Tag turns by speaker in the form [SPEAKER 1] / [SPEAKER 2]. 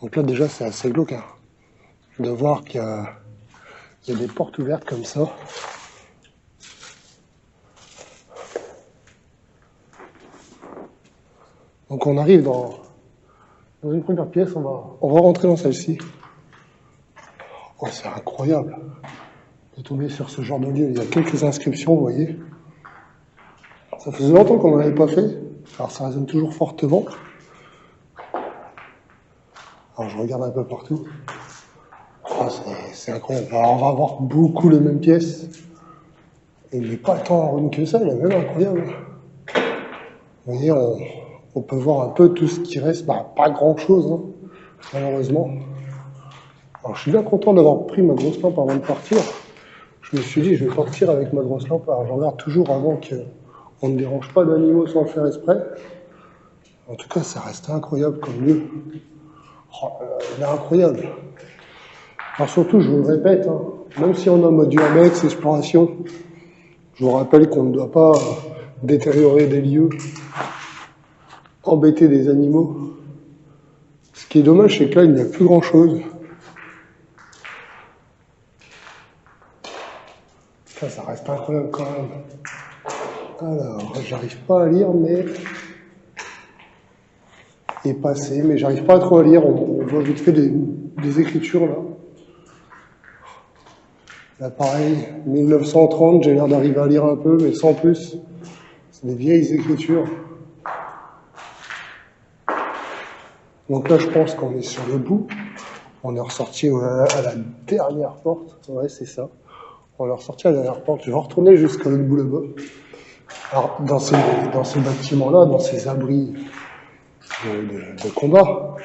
[SPEAKER 1] Donc là déjà c'est assez glauque hein, de voir qu'il y a des portes ouvertes comme ça. Donc on arrive dans une première pièce, on va rentrer dans celle-ci. Oh, c'est incroyable de tomber sur ce genre de lieu. Il y a quelques inscriptions, vous voyez. Ça faisait longtemps qu'on n'en avait pas fait, alors ça résonne toujours fortement. Alors je regarde un peu partout. Oh, c'est incroyable. Alors on va avoir beaucoup les mêmes pièces. Et il n'est pas tant en rune que ça, il est même incroyable. Vous voyez, on peut voir un peu tout ce qui reste, pas grand chose, hein, malheureusement. Alors je suis bien content d'avoir pris ma grosse lampe avant de partir. Je me suis dit, je vais partir avec ma grosse lampe. Alors je regarde toujours avant qu'on ne dérange pas d'animaux sans le faire exprès. En tout cas, ça reste incroyable comme lieu. Oh, il est incroyable. Alors surtout, je vous le répète, hein, même si on est en mode urbex, exploration, je vous rappelle qu'on ne doit pas détériorer des lieux, embêter des animaux. Ce qui est dommage, c'est que là, il n'y a plus grand-chose. Ça reste incroyable quand même. Alors, j'arrive pas à lire, mais... est passé, mais j'arrive pas trop à lire. On voit vite fait des écritures, là. Là, pareil, 1930, j'ai l'air d'arriver à lire un peu, mais sans plus. C'est des vieilles écritures. Donc là, je pense qu'on est sur le bout. On est ressorti à la dernière porte. Ouais, c'est ça. On est ressorti à la dernière porte. Je vais retourner jusqu'à l'autre bout là-bas. Alors, dans ces bâtiments-là, dans ces abris de combat,